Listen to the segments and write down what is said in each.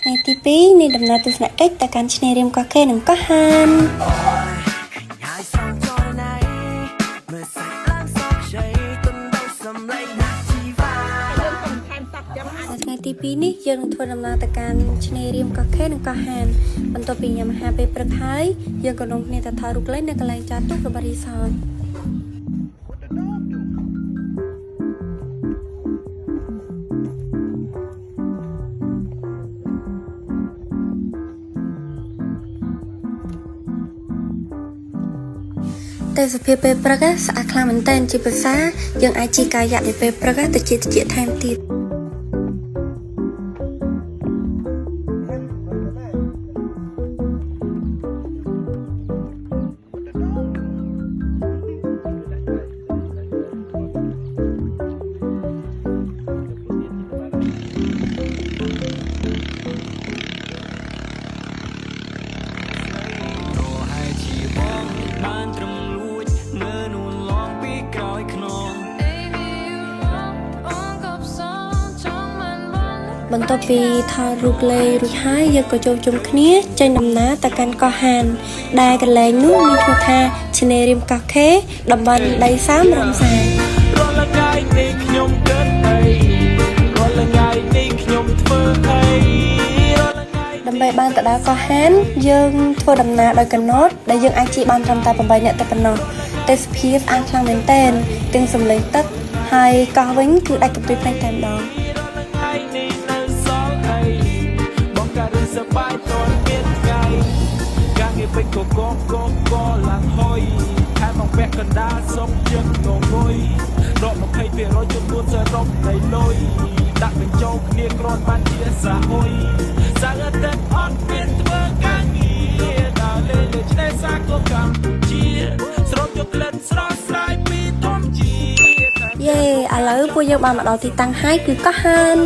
ថ្ងៃទី2នៃដំណើរទស្សនកិច្ចទៅកាន់ឆ្នេររាមកោះខេនិងកោះហានថ្ងៃទី2នេះយើងនឹងធ្វើដំណើរទៅកាន់ឆ្នេររាមកោះខេនិងកោះហានបន្ទាប់ពីញ៉ាំអាហារពេលព្រឹកហើយយើងក៏នាំគ្នាទៅថតរូបលេងនៅកន្លែងចតទូករបស់រីសតទេសភាពពេលព្រឹកស្អាតខ្លាំងមែនទែនជាភាសាយើងអាចជិះកាយៈនៅពេលព្រឹកទៅជាថែមទៀតបន្ទាប់ពីថតរូបលេងរួចហើយយើងក៏ចូលជុំគ្នាចេញដំណើរទៅកាន់កោះហានដែលកន្លែងនោះមានឈ្មោះថាឆ្នេររាមកោះខេតំបន់ដីសើមរំសាយដើម្បីបានទៅដល់កោះហានយើងធ្វើដំណើរដោយកណូតដែលយើងអាចជិះបានត្រឹមតែ8នាក់តែប៉ុណ្ណោះទេសភាពស្អាតខ្លាំងមែនទែនទាំងសំឡេងទឹកហើយកោះវិញគឺដាច់កន្ទុយភ្នែកតែម្ដងពេកកកឡើងហុយខែមកពាក់កណ្ដាលសុំជឹងងងុយដក 20% ចំនួនសរុបនៃលុយដាក់បញ្ចូលគ្នាគ្រាន់បានជាសហុយសាងតែអត់មានធ្វើការងារដល់លេលើឆ្នេរសាគរកម្ពុជាស្រោបយកក្លិនស្រស់ស្រាយពីធម្មជាតិយេឥឡូវពួកយើងបានមកដល់ទីតាំងហើយគឺកោះហាន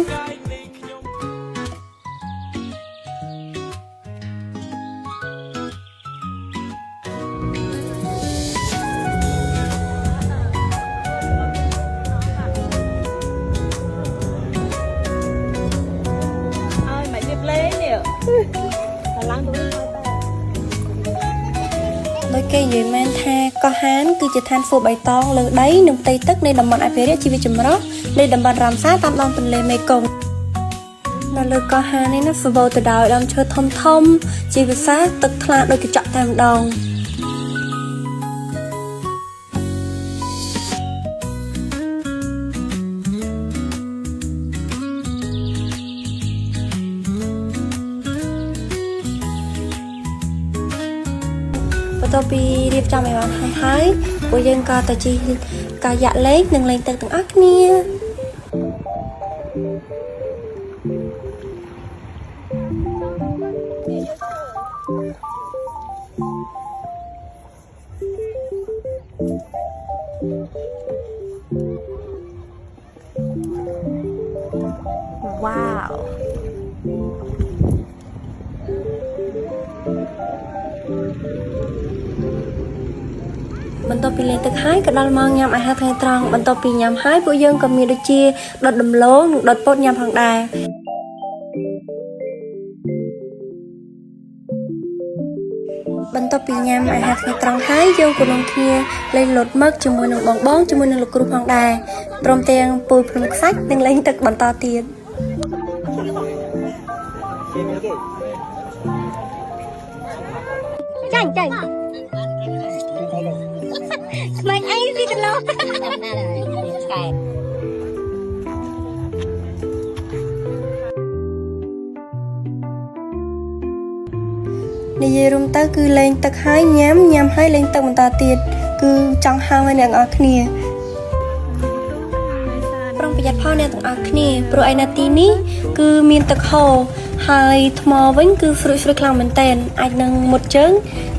ដោយគេនិយាយមែនថាកោះហានគឺជាឋានសួគ៌បៃតងលើដីនិងផ្ទៃទឹកនៃតំបន់អភិរក្សជីវចម្រុះនៃតំបន់រ៉ាមសារតាមដងទន្លេមេគង្គនៅលើកោះហាននេះណាសម្បូរទៅដោយដើមឈើធំជាភាសាទឹកថ្លាដូចកញ្ចក់តែម្ដងបន្ទាប់ពីរៀបចំឲ្យបានហើយពួកយើងក៏ទៅជិះកាយៈលេងនិងលេងទឹកទាំងអស់គ្នាវ៉ាវបន្ទាប់ពីលេងទឹកហើយក៏ដល់ម៉ោងញ៉ាំអាហារថ្ងៃត្រង់បន្ទាប់ពីញ៉ាំហើយពួកយើងក៏មានដូចជាដុតដំឡូងនិងដុតពោតញ៉ាំផងដែរបន្ទាប់ពីញ៉ាំអាហារថ្ងៃត្រង់ហើយយើងក៏នាំគ្នាលេងលោតមឹកជាមួយនឹងបងជាមួយនឹងលោកគ្រូផងដែរព្រមទាំងពូលភ្នំខ្សាច់និងលេងទឹកបន្តទៀតចាញ់ស្មែងអីពីកន្លោស្កែនិយាយរួមទៅគឺលេងទឹកហើយញ៉ាំហើយលេងទឹកបន្តទៀតគឺចង់ហៅឲ្យអ្នកទាំងអស់គ្នាប្រុងប្រយ័ត្នផលអ្នកទាំងអស់គ្នាព្រោះឯណាទីនេះគឺមានទឹកហូរហើយថ្មវិញគឺស្រួយខ្លាំងមែនទែនអាចនឹងមុតជើង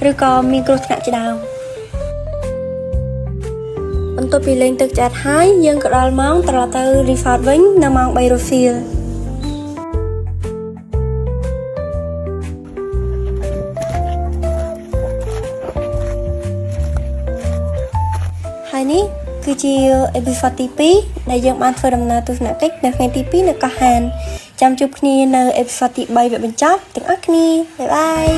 ឬក៏មានគ្រោះថ្នាក់ជាដើមបន្ទាប់ពីលេងទឹកឆ្អែតហើយយើងក៏ដល់ម៉ោងត្រឡប់ទៅ resort វិញនៅម៉ោង 3 រសៀលហើយនេះគឺជាអេពីសូតទី2ដែលយើងបានធ្វើដំណើរទស្សនកិច្ចនៅថ្ងៃទី2នៅកោះហាន ចាំជួបគ្នានៅអេពីសូតទី3វគ្គបញ្ចប់ទាំងអស់គ្នាបាយបាយ